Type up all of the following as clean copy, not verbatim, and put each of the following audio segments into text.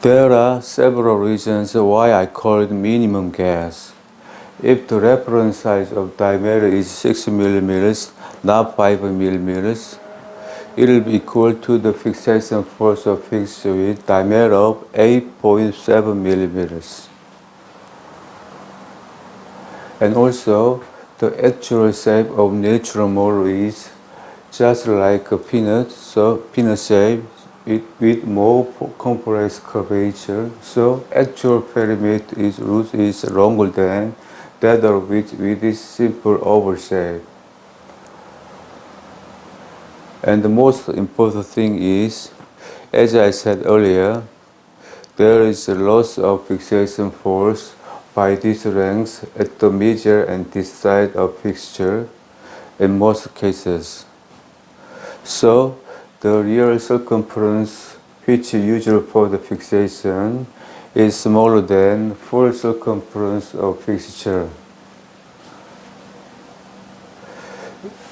There are several reasons why I call it minimum gas. If the reference size of diameter is 6 mm, not 5 mm, it will be equal to the fixation force of fixture with diameter of 8.7 mm. And also, the actual shape of natural molar is just like a peanut, so peanut shape with more complex curvature. So actual perimeter root is longer than that of which with this simple oval shape. And the most important thing is, as I said earlier, there is a loss of fixation force by this length at the middle and this side of fixture in most cases. So the real circumference which is usual for the fixation is smaller than full circumference of fixture.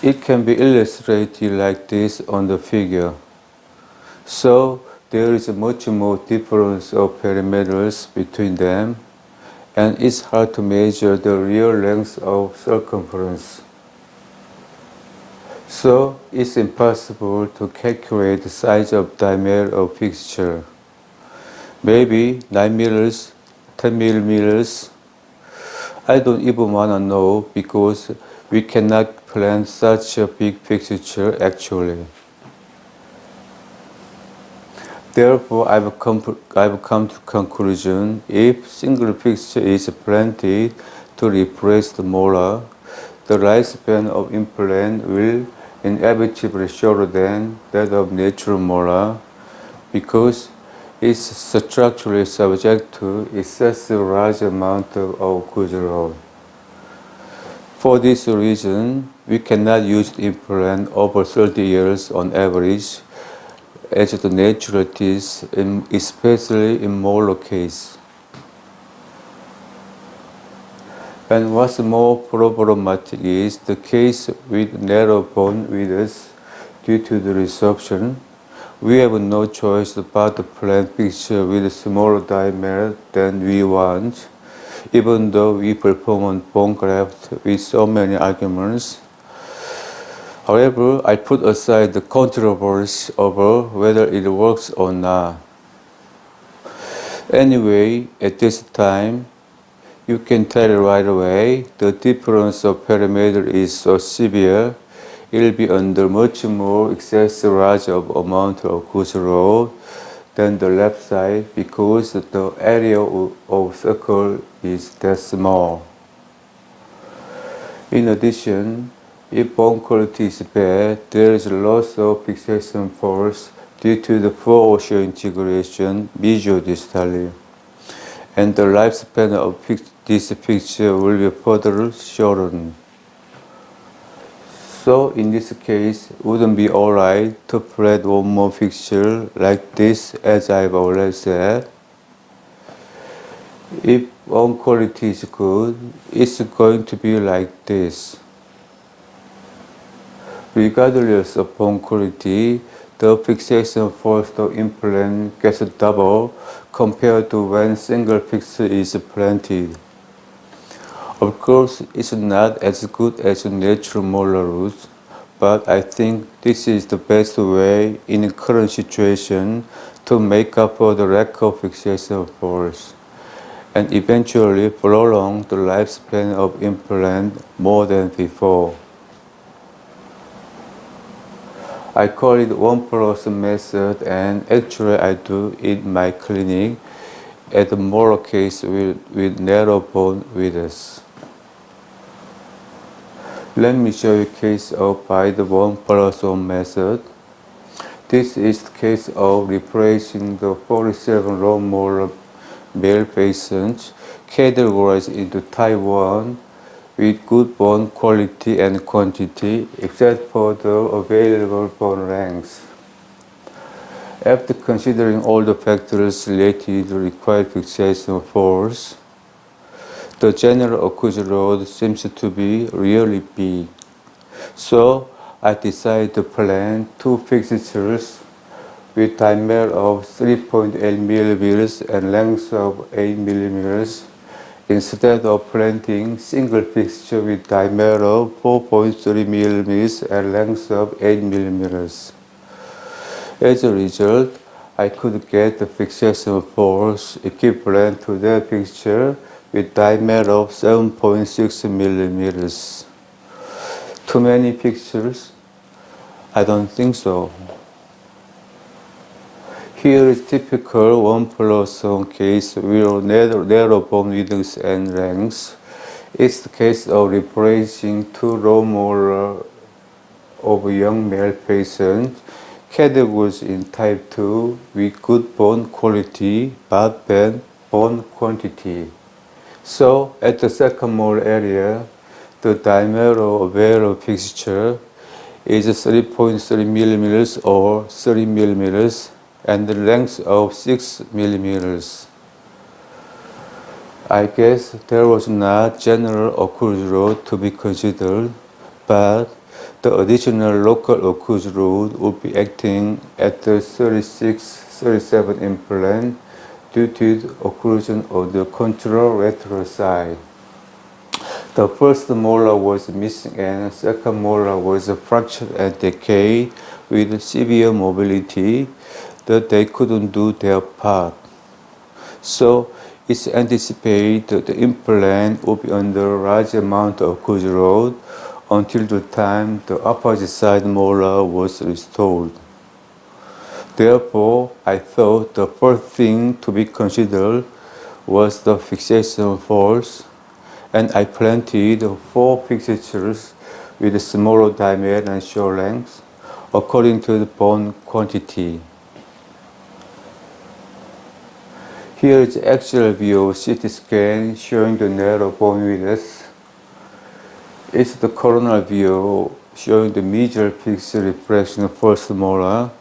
It can be illustrated like this on the figure. So there is much more difference of perimeters between them, and it's hard to measure the real length of circumference. So it's impossible to calculate the size of diameter of fixture. Maybe 9 mm, 10 mm. I don't even want to know because we cannot plan such a big fixture actually. Therefore, I've come to conclusion: if single fixture is planted to replace the molar, the lifespan of implant will inevitably shorter than that of natural molar because it's structurally subject to excessive large amount of occlusion. For this reason, we cannot use the implant over 30 years on average, as the natural teeth, especially in molar case. And what's more problematic is the case with narrow bone widths due to the resorption. We have no choice but to plant fixture with a smaller diameter than we want, even though we perform on bone graft with so many arguments. However, I put aside the controversy over whether it works or not. Anyway, at this time, you can tell right away the difference of perimeter is so severe, it will be under much more excessive large of amount of occlusion than the left side because the area of circle is that small. In addition, if bone quality is bad, there is a loss of fixation force due to the four-osseous integration mesiodistally, and the lifespan of this fixture will be further shortened. So in this case, wouldn't be alright to plant one more fixture like this, as I've already said. If bone quality is good, it's going to be like this. Regardless of bone quality, the fixation force of implant gets double compared to when single fixture is planted. Of course, it's not as good as natural molar roots, but I think this is the best way in the current situation to make up for the lack of fixation force, and eventually prolong the lifespan of implant more than before. I call it 1+ method, and actually I do in my clinic at the molar case with narrow bone widths. Let me show you a case of by the 1+1 method. This is the case of replacing the 47 low molar male patients categorized into type 1 with good bone quality and quantity except for the available bone length. After considering all the factors related to required fixation force, the general occlusion load seems to be really big. So I decided to plan two fixtures with diameter of 3.8 millimeters and length of 8 millimeters instead of planting single fixture with diameter of 4.3 millimeters and length of 8 millimeters. As a result, I could get the fixation force equivalent to that fixture with diameter of 7.6 millimeters. Too many fixtures? I don't think so. Here is typical 1+1 case with narrow bone widths and lengths. It's the case of replacing two raw molar of a young male patient categories in type 2 with good bone quality but bad bone quantity. So at the second molar area, the diameter of available fixture is 3.3 millimeters or 30 millimeters and the length of 6 millimeters. I guess there was not general occlusion load to be considered, but the additional local occlusion load would be acting at the 36-37 implant due to the occlusion of the control lateral side. The first molar was missing and the second molar was fractured and decayed with severe mobility that they couldn't do their part. So it's anticipated the implant will be under a large amount of occlusion load until the time the opposite side molar was restored. Therefore, I thought the first thing to be considered was the fixation force, and I planted 4 fixtures with a smaller diameter and short length according to the bone quantity. Here is the actual view of CT scan showing the narrow bone width. It's the coronal view showing the medial pixel reflection of first molar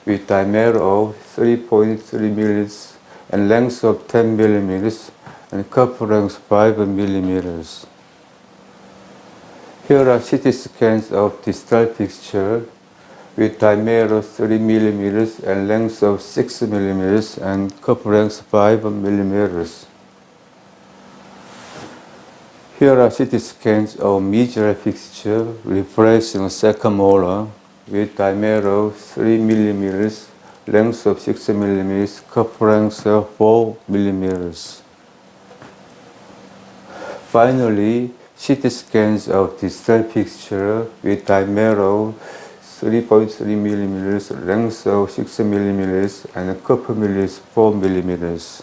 with diameter of 3.3 millimeters and length of 10 millimeters and cup length 5 millimeters. Here are CT scans of distal fixture with diameter 3 millimeters and length of 6 millimeters and cup length 5 millimeters. Here are CT scans of medial fixture replacing second molar with diameter 3 millimeters, length of 6 millimeters, cup length 4 millimeters. Finally, CT scans of distal fixture with diameter 3.3 millimeters, length of 6 millimeters, and cup length 4 millimeters.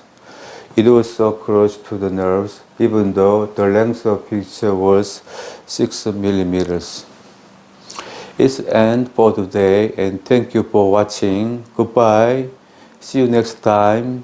It was so close to the nerves, even though the length of fixture was 6 millimeters. It's the end for today, and thank you for watching. Goodbye. See you next time.